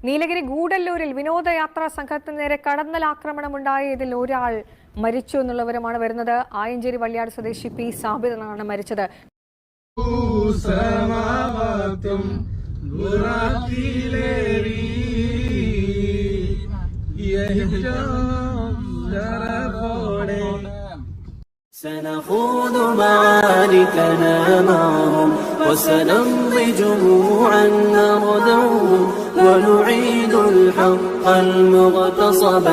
നീലഗിരി ഗൂഡല്ലൂരിൽ വിനോദയാത്രാ സംഘത്തിന് നേരെ കടന്നലാക്രമണമുണ്ടായ ഇതിൽ ഒരാൾ മരിച്ചു എന്നുള്ള വിവരമാണ് വരുന്നത്. ആയഞ്ചേരി വള്ളിയാട് സ്വദേശി പി സാബിറാണ് മരിച്ചത്. سنخوض معاركنا معهم وسنمضي جموعا نردوهم ونعيد الحق المغتصب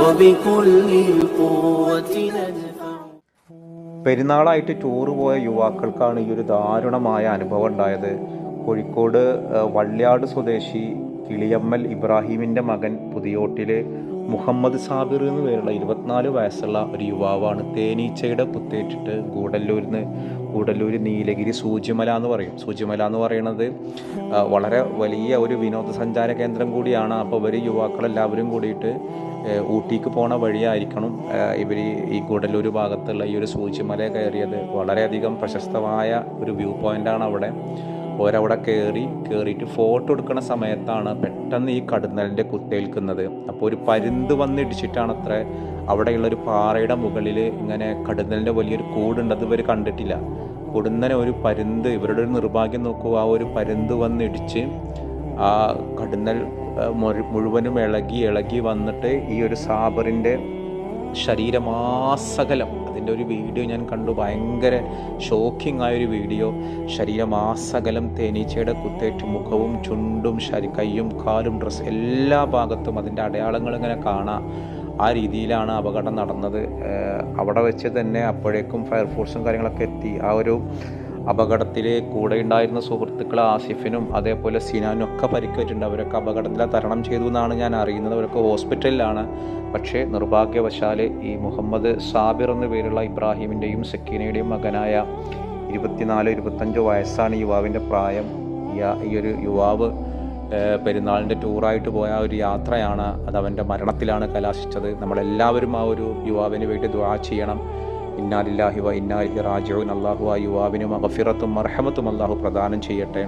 وبكل القوة ندفع. പെരുന്നാളായിട്ട് ടൂർ പോയ യുവാക്കൾക്കാണ് ഈ ഒരു ദാരുണമായ അനുഭവം ഉണ്ടായത്. കോഴിക്കോട് വള്ളിയാട് സ്വദേശി കിളിയമ്മൽ ഇബ്രാഹിമിൻ്റെ മകൻ പുതിയോട്ടിലെ മുഹമ്മദ് സാബിർ എന്ന് പേരുള്ള 24 വയസ്സുള്ള ഒരു യുവാവാണ് തേനീച്ചയുടെ കുത്തേറ്റിട്ട് ഗൂഡല്ലൂർ നീലഗിരി സൂചിമല എന്ന് പറയും. സൂചിമല എന്ന് പറയുന്നത് വളരെ വലിയ ഒരു വിനോദസഞ്ചാര കേന്ദ്രം കൂടിയാണ്. അപ്പോൾ യുവാക്കളെല്ലാവരും കൂടിയിട്ട് ഊട്ടിക്ക് പോണ വഴിയായിരിക്കണം ഇവർ ഈ ഗൂഡല്ലൂർ ഭാഗത്തുള്ള ഈ ഒരു സൂചിമല കയറിയത്. വളരെയധികം പ്രശസ്തമായ ഒരു വ്യൂ പോയിൻ്റാണ് അവിടെ. ഓരവിടെ കയറിയിട്ട് ഫോട്ടോ എടുക്കുന്ന സമയത്താണ് പെട്ടെന്ന് ഈ കടന്നലിൻ്റെ കുത്തേൽക്കുന്നത്. അപ്പോൾ ഒരു പരുന്ത് വന്നിടിച്ചിട്ടാണ് അത്ര അവിടെയുള്ളൊരു പാറയുടെ മുകളിൽ ഇങ്ങനെ കടന്നലിൻ്റെ വലിയൊരു കൂടുണ്ട്. അത് ഇവർ കണ്ടിട്ടില്ല. കൊടുന്നനെ ഒരു പരുന്ത്, ഇവരുടെ ഒരു നിർഭാഗ്യം നോക്കൂ, ആ ഒരു പരുന്ത് വന്നിടിച്ച് ആ കടന്നൽ മുഴുവനും ഇളകി വന്നിട്ട് ഈ ഒരു സാബറിൻ്റെ ശരീരമാസകലം, അതിൻ്റെ ഒരു വീഡിയോ ഞാൻ കണ്ടു, ഭയങ്കര ഷോക്കിംഗ് ആയൊരു വീഡിയോ. ശരീരമാസകലം തേനീച്ചയുടെ കുത്തേറ്റ് മുഖവും ചുണ്ടും കൈയും കാലും ഡ്രസ്സ് എല്ലാ ഭാഗത്തും അതിൻ്റെ അടയാളങ്ങൾ ഇങ്ങനെ കാണാം. ആ രീതിയിലാണ് അപകടം നടന്നത്. അവിടെ വെച്ച് തന്നെ അപ്പോഴേക്കും ഫയർഫോഴ്സും കാര്യങ്ങളൊക്കെ എത്തി. ആ ഒരു അപകടത്തിൽ കൂടെ ഉണ്ടായിരുന്ന സുഹൃത്തുക്കൾ ആസിഫിനും അതേപോലെ സിനാനും ഒക്കെ പരിക്കേറ്റിട്ടുണ്ട്. അവരൊക്കെ അപകടത്തിലെ തരണം ചെയ്തു എന്നാണ് ഞാൻ അറിയുന്നത്. അവരൊക്കെ ഹോസ്പിറ്റലിലാണ്. പക്ഷേ നിർഭാഗ്യവശാൽ ഈ മുഹമ്മദ് സാബിർ എന്ന പേരുള്ള ഇബ്രാഹിമിൻ്റെയും സക്കീനയുടെയും മകനായ 24-25 വയസ്സാണ് യുവാവിൻ്റെ പ്രായം. ഈ ഒരു യുവാവ് പെരുന്നാളിൻ്റെ ടൂറായിട്ട് പോയ ഒരു യാത്രയാണ്, അത് അവൻ്റെ മരണത്തിലാണ് കലാശിച്ചത്. നമ്മളെല്ലാവരും ആ ഒരു യുവാവിന് വേണ്ടി ദുആ ചെയ്യണം. ഇന്നാ ലില്ലാഹി വ ഇന്നാ ഇലൈഹി റാജിഊൻ. അല്ലാഹു ആ യുവാവിന് മഗ്ഫിറത്തും മർഹമത്തും അല്ലാഹു പ്രദാനം ചെയ്യട്ടെ.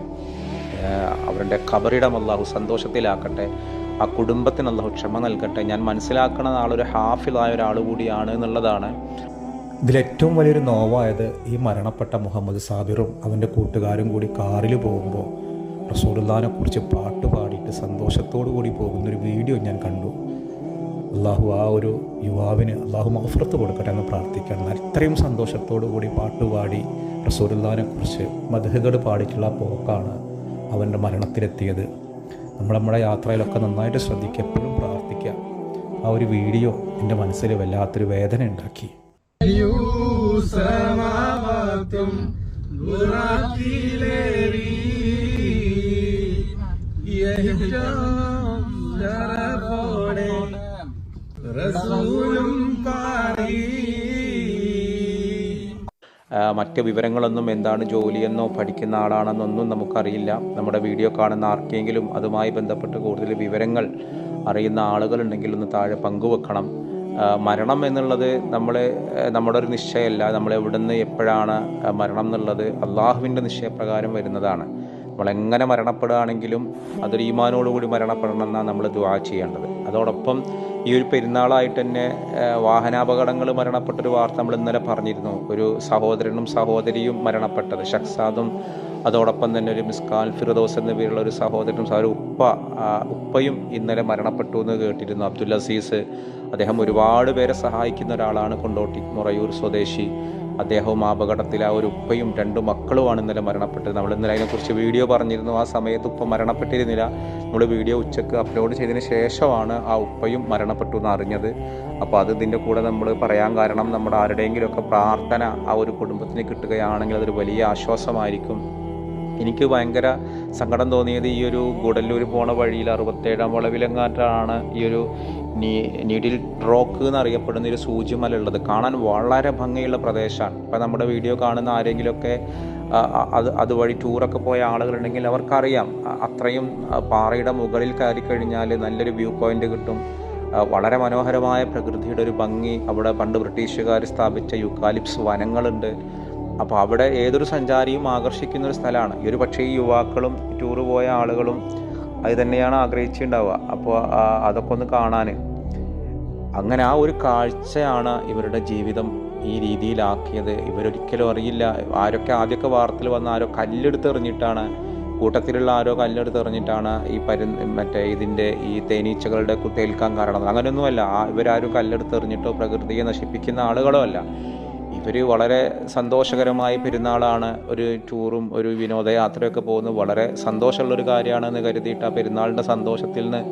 അവരുടെ ഖബറിടം അല്ലാഹു സന്തോഷത്തിലാക്കട്ടെ. ആ കുടുംബത്തിന് അല്ലാഹു ക്ഷമ നൽകട്ടെ. ഞാൻ മനസ്സിലാക്കുന്ന ആളൊരു ഹാഫിളായ ഒരാൾ കൂടിയാണ് എന്നുള്ളതാണ്. ഇതിലേറ്റവും വലിയൊരു നോവായത് ഈ മരണപ്പെട്ട മുഹമ്മദ് സാബിറും അവൻ്റെ കൂട്ടുകാരും കൂടി കാറിൽ പോകുമ്പോൾ റസൂലുള്ളാഹിനെ കുറിച്ച് പാട്ട് പാടിയിട്ട് സന്തോഷത്തോടു കൂടി പോകുന്നൊരു വീഡിയോ ഞാൻ കണ്ടു. അള്ളാഹു ആ ഒരു യുവാവിന് അള്ളാഹു മഗ്ഫിറത്ത് കൊടുക്കട്ടെ എന്ന് പ്രാർത്ഥിക്കണം. അത്രയും സന്തോഷത്തോടു കൂടി പാട്ടുപാടി റസൂലുള്ളാഹിനെ കുറിച്ച് മദ്ഹുകൾ പാടിയിട്ടുള്ള പോക്കാണ് അവൻ്റെ മരണത്തിലെത്തിയത്. നമ്മുടെ യാത്രയിലൊക്കെ നന്നായിട്ട് ശ്രദ്ധിക്കുക, എപ്പോഴും പ്രാർത്ഥിക്കുക. ആ ഒരു വീഡിയോ എൻ്റെ മനസ്സിൽ വല്ലാത്തൊരു വേദന ഉണ്ടാക്കി. മറ്റ് വിവരങ്ങളൊന്നും, എന്താണ് ജോലിയെന്നോ പഠിക്കുന്ന ആളാണെന്നൊന്നും നമുക്കറിയില്ല. നമ്മുടെ വീഡിയോ കാണുന്ന ആർക്കെങ്കിലും അതുമായി ബന്ധപ്പെട്ട് കൂടുതൽ വിവരങ്ങൾ അറിയുന്ന ആളുകളുണ്ടെങ്കിൽ ഒന്ന് താഴെ പങ്കുവെക്കണം. മരണം എന്നുള്ളത് നമ്മുടെ ഒരു നിശ്ചയമല്ല. നമ്മളെവിടുന്ന് എപ്പോഴാണ് മരണം എന്നുള്ളത് അള്ളാഹുവിൻ്റെ നിശ്ചയപ്രകാരം വരുന്നതാണ്. നമ്മളെങ്ങനെ മരണപ്പെടുകയാണെങ്കിലും അതൊരു ഈമാനോടുകൂടി മരണപ്പെടണമെന്നാണ് നമ്മൾ ദുആ ചെയ്യേണ്ടത്. അതോടൊപ്പം ഈ ഒരു പെരുന്നാളായിട്ട് തന്നെ വാഹനാപകടങ്ങൾ മരണപ്പെട്ടൊരു വാർത്ത നമ്മൾ ഇന്നലെ പറഞ്ഞിരുന്നു. ഒരു സഹോദരനും സഹോദരിയും മരണപ്പെട്ടത്, ഷഖ്സാദും അതോടൊപ്പം തന്നെ ഒരു മിസ്കാൽ ഫിറദോസ് എന്ന പേരുള്ള ഒരു സഹോദരനും ഒരു ഉപ്പയും ഇന്നലെ മരണപ്പെട്ടു എന്ന് കേട്ടിരുന്നു. അബ്ദുൽ അസീസ്, അദ്ദേഹം ഒരുപാട് പേരെ സഹായിക്കുന്ന ഒരാളാണ്, കൊണ്ടോട്ടി മുറയൂർ സ്വദേശി. അദ്ദേഹവും ആ അപകടത്തിൽ ആ ഒരു ഉപ്പയും 2 മക്കളുമാണ് ഇന്നലെ മരണപ്പെട്ടത്. നമ്മൾ ഇന്നലെ അതിനെക്കുറിച്ച് വീഡിയോ പറഞ്ഞിരുന്നു. ആ സമയത്ത് ഉപ്പ മരണപ്പെട്ടിരുന്നില്ല. നമ്മൾ വീഡിയോ ഉച്ചക്ക് അപ്ലോഡ് ചെയ്തതിന് ശേഷമാണ് ആ ഉപ്പയും മരണപ്പെട്ടു എന്ന് അറിഞ്ഞത്. അപ്പോൾ അത് ഇതിൻ്റെ കൂടെ നമ്മൾ പറയാൻ കാരണം, നമ്മുടെ ആരുടെയെങ്കിലുമൊക്കെ പ്രാർത്ഥന ആ ഒരു കുടുംബത്തിന് കിട്ടുകയാണെങ്കിൽ അതൊരു വലിയ ആശ്വാസമായിരിക്കും. എനിക്ക് ഭയങ്കര സങ്കടം തോന്നിയത് ഈ ഒരു ഗൂഡല്ലൂർ പോണ വഴിയിൽ 67-ാം വളവിലെങ്ങാറ്റാണ് ഈ ഒരു നീഡിൽ റോക്ക് എന്നറിയപ്പെടുന്ന ഒരു സൂചിമല ഉള്ളത്. കാണാൻ വളരെ ഭംഗിയുള്ള പ്രദേശമാണ്. ഇപ്പം നമ്മുടെ വീഡിയോ കാണുന്ന ആരെങ്കിലുമൊക്കെ അതുവഴി ടൂറൊക്കെ പോയ ആളുകളുണ്ടെങ്കിൽ അവർക്കറിയാം, അത്രയും പാറയുടെ മുകളിൽ കയറി കഴിഞ്ഞാൽ നല്ലൊരു വ്യൂ പോയിൻ്റ് കിട്ടും. വളരെ മനോഹരമായ പ്രകൃതിയുടെ ഒരു ഭംഗി. അവിടെ പണ്ട് ബ്രിട്ടീഷുകാർ സ്ഥാപിച്ച യൂക്കാലിപ്സ് വനങ്ങളുണ്ട്. അപ്പോൾ അവിടെ ഏതൊരു സഞ്ചാരിയും ആകർഷിക്കുന്ന ഒരു സ്ഥലമാണ്. ഈ ഒരു പക്ഷേ ഈ യുവാക്കളും ടൂറ് പോയ ആളുകളും അത് തന്നെയാണ് ആഗ്രഹിച്ചിട്ടുണ്ടാവുക. അപ്പോൾ അതൊക്കെ ഒന്ന് കാണാൻ, അങ്ങനെ ആ ഒരു കാഴ്ചയാണ് ഇവരുടെ ജീവിതം ഈ രീതിയിലാക്കിയത്. ഇവരൊരിക്കലും അറിയില്ല. ആദ്യമൊക്കെ വാർത്തയിൽ വന്ന ആരോ കല്ലെടുത്തെറിഞ്ഞിട്ടാണ്, കൂട്ടത്തിലുള്ള ആരോ കല്ലെടുത്തെറിഞ്ഞിട്ടാണ് ഇതിൻ്റെ ഈ തേനീച്ചകളുടെ കുത്തേൽക്കാൻ കാരണം. അങ്ങനെയൊന്നുമല്ല. ഇവരാരും കല്ലെടുത്തെറിഞ്ഞിട്ടോ പ്രകൃതിയെ നശിപ്പിക്കുന്ന ആളുകളോ അല്ല. ഇവർ വളരെ സന്തോഷകരമായ പെരുന്നാളാണ്, ഒരു ടൂറും ഒരു വിനോദയാത്രയൊക്കെ പോകുന്നത് വളരെ സന്തോഷമുള്ളൊരു കാര്യമാണെന്ന് കരുതിയിട്ട് ആ പെരുന്നാളിൻ്റെ സന്തോഷത്തിൽ നിന്ന്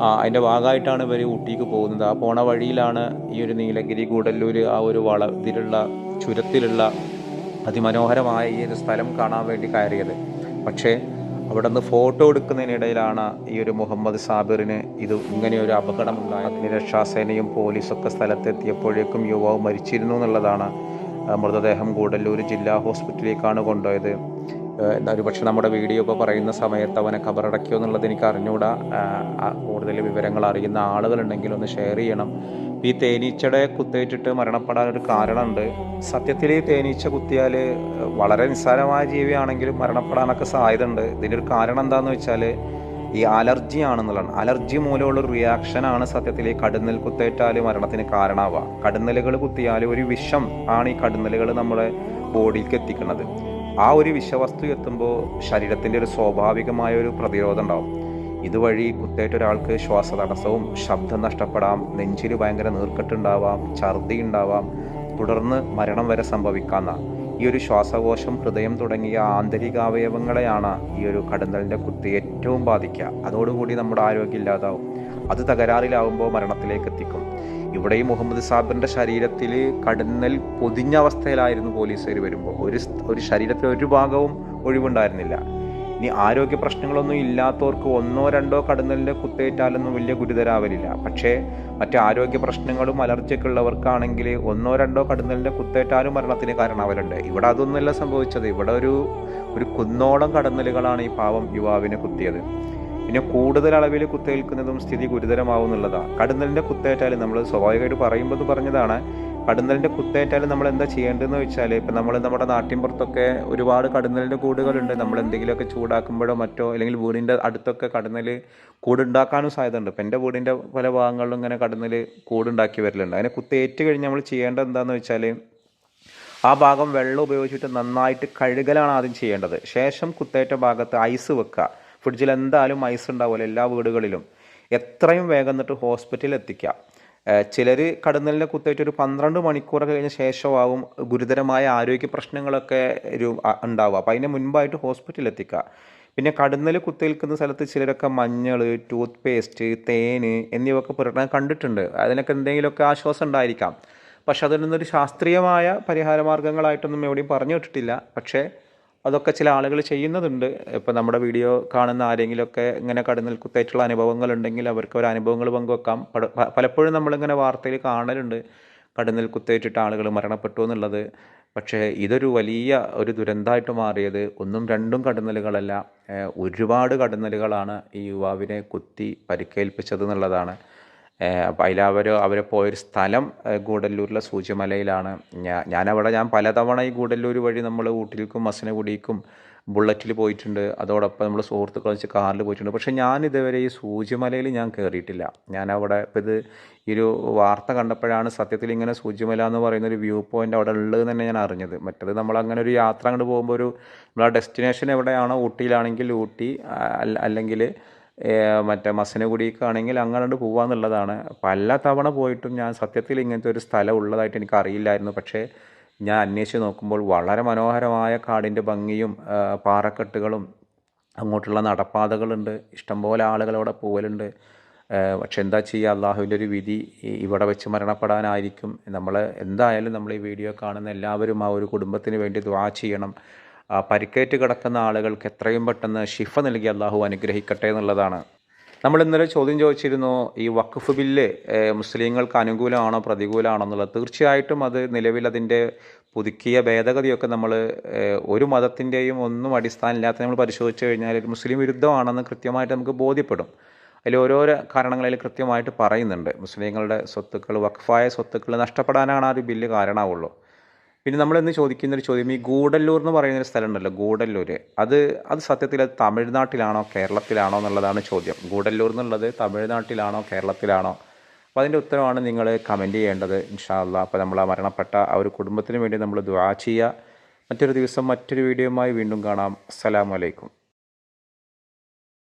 അതിൻ്റെ ഭാഗമായിട്ടാണ് ഇവർ ഊട്ടിക്ക് പോകുന്നത്. ആ പോണ വഴിയിലാണ് ഈ ഒരു നീലഗിരി ഗൂഡല്ലൂർ ആ ഒരു ഇതിലുള്ള ചുരത്തിലുള്ള അതിമനോഹരമായ ഈ ഒരു സ്ഥലം കാണാൻ വേണ്ടി കയറിയത്. പക്ഷേ അവിടെ നിന്ന് ഫോട്ടോ എടുക്കുന്നതിനിടയിലാണ് ഈ ഒരു മുഹമ്മദ് സാബിറിന് ഇങ്ങനെയൊരു അപകടമുണ്ടായത്. അതിന് രക്ഷാസേനയും പോലീസൊക്കെ സ്ഥലത്തെത്തിയപ്പോഴേക്കും യുവാവ് മരിച്ചിരുന്നു എന്നുള്ളതാണ്. മൃതദേഹം ഗൂഡല്ലൂർ ജില്ലാ ഹോസ്പിറ്റലിലേക്കാണ് കൊണ്ടുപോയത്. ഒരു പക്ഷേ നമ്മുടെ വീഡിയോ ഇപ്പോൾ പറയുന്ന സമയത്ത് അവനെ ഖബറടക്കിയോ എന്നുള്ളത് എനിക്ക് അറിഞ്ഞുകൂടാ. കൂടുതൽ വിവരങ്ങൾ അറിയുന്ന ആളുകളുണ്ടെങ്കിൽ ഒന്ന് ഷെയർ ചെയ്യണം. ഈ തേനീച്ചയുടെ കുത്തേറ്റിട്ട് മരണപ്പെടാനൊരു കാരണമുണ്ട്. സത്യത്തിൽ ഈ തേനീച്ച കുത്തിയാൽ വളരെ നിസ്സാരമായ ജീവിയാണെങ്കിലും മരണപ്പെടാനൊക്കെ സാധ്യതയുണ്ട്. ഇതിനൊരു കാരണം എന്താണെന്ന് വെച്ചാൽ ഈ അലർജി ആണെന്നുള്ളതാണ്. അലർജി മൂലമുള്ളൊരു റിയാക്ഷനാണ് സത്യത്തിൽ ഈ കടുന്നൽ കുത്തേറ്റാൽ മരണത്തിന് കാരണമാവുക. കടുന്നലുകൾ കുത്തിയാൽ ഒരു വിഷം ആണ് ഈ കടുന്നലുകൾ നമ്മുടെ ബോഡിയിലേക്ക് എത്തിക്കുന്നത്. ആ ഒരു വിഷവസ്തു എത്തുമ്പോൾ ശരീരത്തിൻ്റെ ഒരു സ്വാഭാവികമായ ഒരു പ്രതിരോധം ഉണ്ടാവും. ഇതുവഴി കുത്തേറ്റ ഒരാൾക്ക് ശ്വാസതടസ്സവും ശബ്ദം നഷ്ടപ്പെടാം, നെഞ്ചിൽ ഭയങ്കര നീർക്കെട്ടുണ്ടാവാം, ഛർദി ഉണ്ടാവാം, തുടർന്ന് മരണം വരെ സംഭവിക്കാവുന്ന ഈ ഒരു ശ്വാസകോശം, ഹൃദയം തുടങ്ങിയ ആന്തരികാവയവങ്ങളെയാണ് ഈ ഒരു കടുന്നലിൻ്റെ കുത്തി ഏറ്റവും ബാധിക്കുക. അതോടുകൂടി നമ്മുടെ ആരോഗ്യം ഇല്ലാതാവും. അത് തകരാറിലാവുമ്പോൾ മരണത്തിലേക്ക് എത്തിക്കും. ഇവിടെ ഈ മുഹമ്മദ് സാബിറിൻ്റെ ശരീരത്തിൽ കടുന്നൽ പൊതിഞ്ഞ അവസ്ഥയിലായിരുന്നു പോലീസുകാർ വരുമ്പോൾ. ഒരു ശരീരത്തിൽ ഒരു ഭാഗവും ഒഴിവുണ്ടായിരുന്നില്ല. ഇനി ആരോഗ്യ പ്രശ്നങ്ങളൊന്നും ഇല്ലാത്തവർക്ക് 1-2 കടുന്നലിൻ്റെ കുത്തേറ്റാലൊന്നും വലിയ ഗുരുതരാവലില്ല. പക്ഷേ മറ്റ് ആരോഗ്യ പ്രശ്നങ്ങളും അലർജിയൊക്കെ ഉള്ളവർക്കാണെങ്കിൽ 1-2 കടുന്നലിൻ്റെ കുത്തേറ്റാലും മരണത്തിന് കാരണമാവലുണ്ട്. ഇവിടെ അതൊന്നുമല്ല സംഭവിച്ചത്. ഇവിടെ ഒരു കുന്നോളം കടുന്നലുകളാണ് ഈ പാവം യുവാവിനെ കുത്തിയത്. പിന്നെ കൂടുതൽ അളവിൽ കുത്തേൽക്കുന്നതും സ്ഥിതി ഗുരുതരമാവുന്നുള്ളതാണ്. കടുന്നലിൻ്റെ കുത്തേറ്റാൽ നമ്മൾ സ്വാഭാവികമായിട്ട് പറയുമ്പോൾ പറഞ്ഞതാണ്, കടുന്നലിൻ്റെ കുത്തേറ്റാൽ നമ്മൾ എന്താ ചെയ്യേണ്ടതെന്ന് വെച്ചാൽ, ഇപ്പം നമ്മുടെ നാട്ടിൻപുറത്തൊക്കെ ഒരുപാട് കടുന്നലിൻ്റെ കൂടുകളുണ്ട്. നമ്മൾ എന്തെങ്കിലുമൊക്കെ ചൂടാക്കുമ്പോഴോ മറ്റോ അല്ലെങ്കിൽ വീടിൻ്റെ അടുത്തൊക്കെ കടുന്നൽ കൂടുണ്ടാക്കാനും സാധ്യതയുണ്ട്. ഇപ്പം എൻ്റെ വീടിൻ്റെ പല ഭാഗങ്ങളിലും ഇങ്ങനെ കടുന്നൽ കൂടുണ്ടാക്കി വരലുണ്ട്. അതിനെ കുത്തേറ്റ് കഴിഞ്ഞ് നമ്മൾ ചെയ്യേണ്ടത് എന്താണെന്ന് വെച്ചാൽ, ആ ഭാഗം വെള്ളം ഉപയോഗിച്ചിട്ട് നന്നായിട്ട് കഴുകലാണ് ആദ്യം ചെയ്യേണ്ടത്. ശേഷം കുത്തേറ്റ ഭാഗത്ത് ഐസ് വെക്കുക. ഫ്രിഡ്ജിൽ എന്തായാലും ഐസ് ഉണ്ടാവുമല്ലോ എല്ലാ വീടുകളിലും. എത്രയും വേഗം എന്നിട്ട് ഹോസ്പിറ്റലിൽ എത്തിക്കുക. ചിലർ കടുന്നലിനെ കുത്തേറ്റ് ഒരു 12 മണിക്കൂർ കഴിഞ്ഞ ശേഷമാവും ഗുരുതരമായ ആരോഗ്യ പ്രശ്നങ്ങളൊക്കെ ഉണ്ടാവുക. അപ്പോൾ അതിന് മുൻപായിട്ട് ഹോസ്പിറ്റലിൽ എത്തിക്കുക. പിന്നെ കടുന്നൽ കുത്തേൽക്കുന്ന സ്ഥലത്ത് ചിലരൊക്കെ മഞ്ഞൾ, ടൂത്ത് പേസ്റ്റ്, തേന് എന്നിവയൊക്കെ പുരട്ടാൻ കണ്ടിട്ടുണ്ട്. അതിനൊക്കെ എന്തെങ്കിലുമൊക്കെ ആശ്വാസം ഉണ്ടായിരിക്കാം. പക്ഷെ അതിനൊന്നൊരു ശാസ്ത്രീയമായ പരിഹാര മാർഗ്ഗങ്ങളായിട്ടൊന്നും എവിടെയും പറഞ്ഞു വിട്ടിട്ടില്ല. പക്ഷേ അതൊക്കെ ചില ആളുകൾ ചെയ്യുന്നതുണ്ട്. ഇപ്പോൾ നമ്മുടെ വീഡിയോ കാണുന്ന ആരെങ്കിലുമൊക്കെ ഇങ്ങനെ കടുന്നൽ കുത്തേറ്റുള്ള അനുഭവങ്ങളുണ്ടെങ്കിൽ അവർക്ക് ഒരു അനുഭവങ്ങൾ പങ്കുവെക്കാം. പലപ്പോഴും നമ്മളിങ്ങനെ വാർത്തയിൽ കാണലുണ്ട് കടുന്നൽ കുത്തേറ്റിട്ട് ആളുകൾ മരണപ്പെട്ടു എന്നുള്ളത്. പക്ഷേ ഇതൊരു വലിയ ഒരു ദുരന്തമായിട്ട് മാറിയത് 1-2 കടുന്നലുകളല്ല, ഒരുപാട് കടുന്നലുകളാണ് ഈ യുവാവിനെ കുത്തി പരിക്കേൽപ്പിച്ചത് എന്നുള്ളതാണ്. അപ്പോൾ അവരെ പോയൊരു സ്ഥലം ഗൂഡല്ലൂരിലെ സൂചിമലയിലാണ്. ഞാൻ പലതവണ ഈ ഗൂഡല്ലൂർ വഴി നമ്മൾ ഊട്ടിയിലേക്കും മസനഗുഡിക്കും ബുള്ളറ്റിൽ പോയിട്ടുണ്ട്. അതോടൊപ്പം നമ്മൾ സുഹൃത്തുക്കൾ വെച്ച് കാറിൽ പോയിട്ടുണ്ട്. പക്ഷേ ഞാനിതുവരെ ഈ സൂചിമലയിൽ ഞാൻ കയറിയിട്ടില്ല. ഞാനവിടെ ഇപ്പോൾ ഈ ഒരു വാർത്ത കണ്ടപ്പോഴാണ് സത്യത്തിൽ ഇങ്ങനെ സൂചിമല എന്ന് പറയുന്നൊരു വ്യൂ പോയിൻ്റ് അവിടെ ഉള്ളത് തന്നെ ഞാൻ അറിഞ്ഞത്. മറ്റത് നമ്മളങ്ങനെ ഒരു യാത്ര അങ്ങോട്ട് പോകുമ്പോൾ നമ്മളെ ഡെസ്റ്റിനേഷൻ എവിടെയാണോ, ഊട്ടിയിലാണെങ്കിൽ ഊട്ടി, അല്ലെങ്കിൽ മസനഗുഡിക്കാണെങ്കിൽ അങ്ങനെ പോകാമെന്നുള്ളതാണ്. പല തവണ പോയിട്ടും ഞാൻ സത്യത്തിൽ ഇങ്ങനത്തെ ഒരു സ്ഥലം ഉള്ളതായിട്ട് എനിക്ക് അറിയില്ലായിരുന്നു. പക്ഷേ ഞാൻ അന്വേഷിച്ച് നോക്കുമ്പോൾ വളരെ മനോഹരമായ കാടിൻ്റെ ഭംഗിയും പാറക്കെട്ടുകളും അങ്ങോട്ടുള്ള നടപ്പാതകളുണ്ട്. ഇഷ്ടംപോലെ ആളുകളവിടെ പോകലുണ്ട്. പക്ഷെ എന്താ ചെയ്യുക, അള്ളാഹുവിൻ്റെ ഒരു വിധി ഇവിടെ വെച്ച് മരണപ്പെടാനായിരിക്കും. എന്തായാലും നമ്മൾ ഈ വീഡിയോ കാണുന്ന എല്ലാവരും ആ ഒരു കുടുംബത്തിന് വേണ്ടി ദുആ ചെയ്യണം. പരിക്കേറ്റ് കിടക്കുന്ന ആളുകൾക്ക് എത്രയും പെട്ടെന്ന് ഷിഫ നൽകി അള്ളാഹു അനുഗ്രഹിക്കട്ടെ എന്നുള്ളതാണ്. നമ്മൾ ഇന്നലെ ചോദ്യം ചോദിച്ചിരുന്നു, ഈ വഖഫ് ബില്ല് മുസ്ലിങ്ങൾക്ക് അനുകൂലമാണോ പ്രതികൂലമാണോ എന്നുള്ളത്. തീർച്ചയായിട്ടും അത് നിലവിൽ അതിൻ്റെ പുതുക്കിയ ഭേദഗതിയൊക്കെ നമ്മൾ ഒരു മതത്തിൻ്റെയും ഒന്നും അടിസ്ഥാനമില്ലാത്ത നമ്മൾ പരിശോധിച്ച് കഴിഞ്ഞാൽ മുസ്ലിം വിരുദ്ധമാണെന്ന് കൃത്യമായിട്ട് നമുക്ക് ബോധ്യപ്പെടും. അതിൽ ഓരോരോ കാരണങ്ങളിൽ കൃത്യമായിട്ട് പറയുന്നുണ്ട്. മുസ്ലിങ്ങളുടെ സ്വത്തുക്കൾ, വഖഫായ സ്വത്തുക്കൾ നഷ്ടപ്പെടാനാണ് ആ ഒരു ബില്ല് കാരണമാവുള്ളൂ. പിന്നെ നമ്മളിന്ന് ചോദിക്കുന്നൊരു ചോദ്യം, ഈ ഗൂഡല്ലൂർ എന്ന് പറയുന്നൊരു സ്ഥലം ഉണ്ടല്ലോ, ഗൂഡല്ലൂർ, അത് സത്യത്തിൽ അത് തമിഴ്നാട്ടിലാണോ കേരളത്തിലാണോ എന്നുള്ളതാണ് ചോദ്യം. ഗൂഡല്ലൂർ എന്നുള്ളത് തമിഴ്നാട്ടിലാണോ കേരളത്തിലാണോ? അപ്പോൾ അതിൻ്റെ ഉത്തരവാണ് നിങ്ങൾ കമൻറ്റ് ചെയ്യേണ്ടത് ഇൻഷാ അല്ലാഹ്. അപ്പോൾ നമ്മൾ ആ മരണപ്പെട്ട ആ ഒരു കുടുംബത്തിന് വേണ്ടി നമ്മൾ ദുആ ചെയ്യുക. മറ്റൊരു ദിവസം മറ്റൊരു വീഡിയോയുമായി വീണ്ടും കാണാം. അസ്സലാമു അലൈക്കും.